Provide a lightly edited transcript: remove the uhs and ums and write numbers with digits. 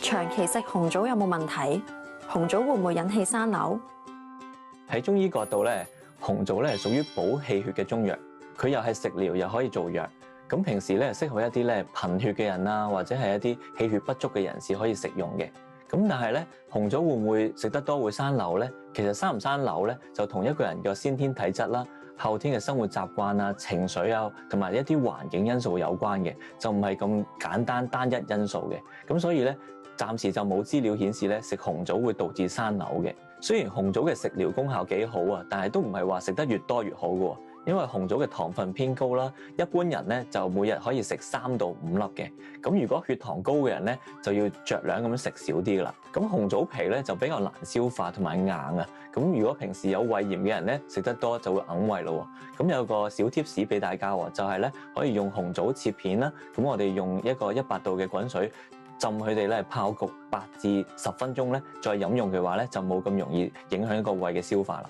長期食紅棗有冇問題？紅棗會唔會引起生瘤？喺中醫角度咧，紅棗咧係屬於補氣血嘅中藥，佢又係食療又可以做藥。咁平時咧適合一啲咧貧血嘅人啊，或者係一啲氣血不足嘅人士可以食用嘅。咁但係咧，紅棗會唔會食得多會生瘤咧？其實生唔生瘤咧，就同一個人嘅先天體質啦、後天嘅生活習慣啊、情緒啊，同埋一啲環境因素有關嘅，就唔係咁簡單單一因素嘅。咁所以咧，暫時就冇資料顯示咧食紅棗會導致生瘤嘅。雖然紅棗嘅食療功效幾好啊，但係都唔係話食得越多越好嘅。因為紅棗嘅糖分偏高啦，一般人咧就每日可以食3到5粒嘅。咁如果血糖高嘅人咧，就要酌量咁樣食少啲噶啦。咁紅棗皮咧就比較難消化同埋硬啊。咁如果平時有胃炎嘅人咧，食得多就會哽胃咯。咁有個小貼士俾大家喎，就係咧可以用紅棗切片啦。咁我哋用一個100度嘅滾水浸佢哋咧，泡焗8至10分鐘咧，再飲用嘅話咧，就冇咁容易影響個胃嘅消化啦。